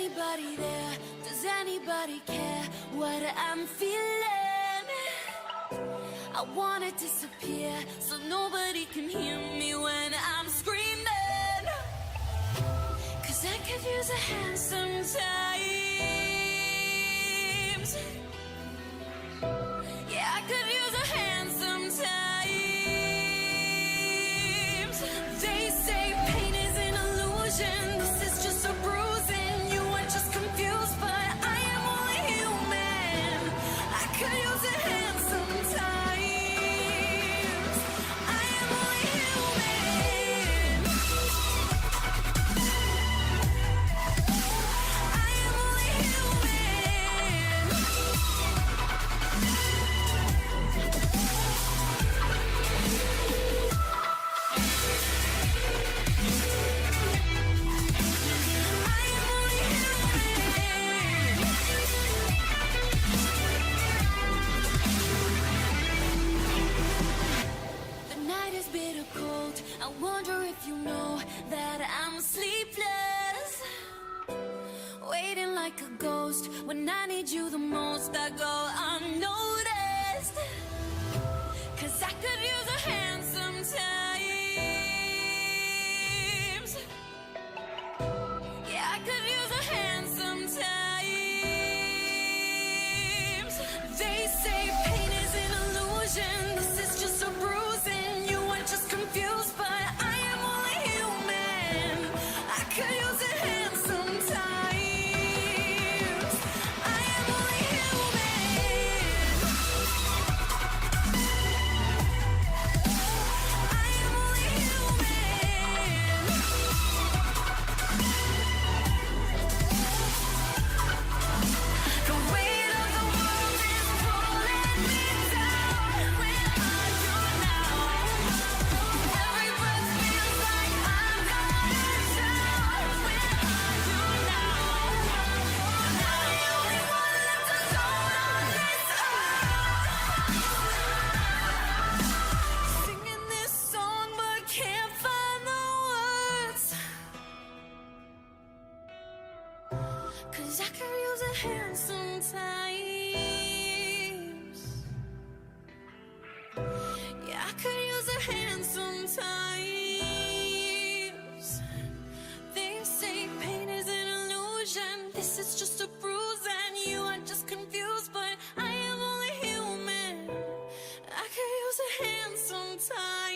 anybody there? Does anybody care what I'm feeling? I wanna disappear so nobody can hear me when I'm screaming. 'Cause I could use a hand sometimes. Yeah, I could use a hand sometimes. They say pain is an illusion. This is just a bruising. You are just confused, but I am only human. I could use a hand sometimes. I am only human. I am only human. The night is bitter cold. I wonder if you know that I'm sleepless, waiting like a ghost. When I need you the most, I go unnoticed. 'Cause I could use a hand sometimes. Yeah, I could use a hand sometimes. They say pain is an illusion. This is just a bruising. You are just confused, but I am only human. I could use a hand sometimes. I am only human. I am only human. The weight of the world is pulling me down. Where are you now? Every breath feels like I'm gonna drown. Where are you now? I'm the only one left alone on this earth. Singing this song but can't find the words. 'Cause I could use a hand sometimes. Yeah, I could use a hand sometimes. They say pain is an illusion. This is just a bruise and you are just confused, but I am only human. I could use a hand sometimes.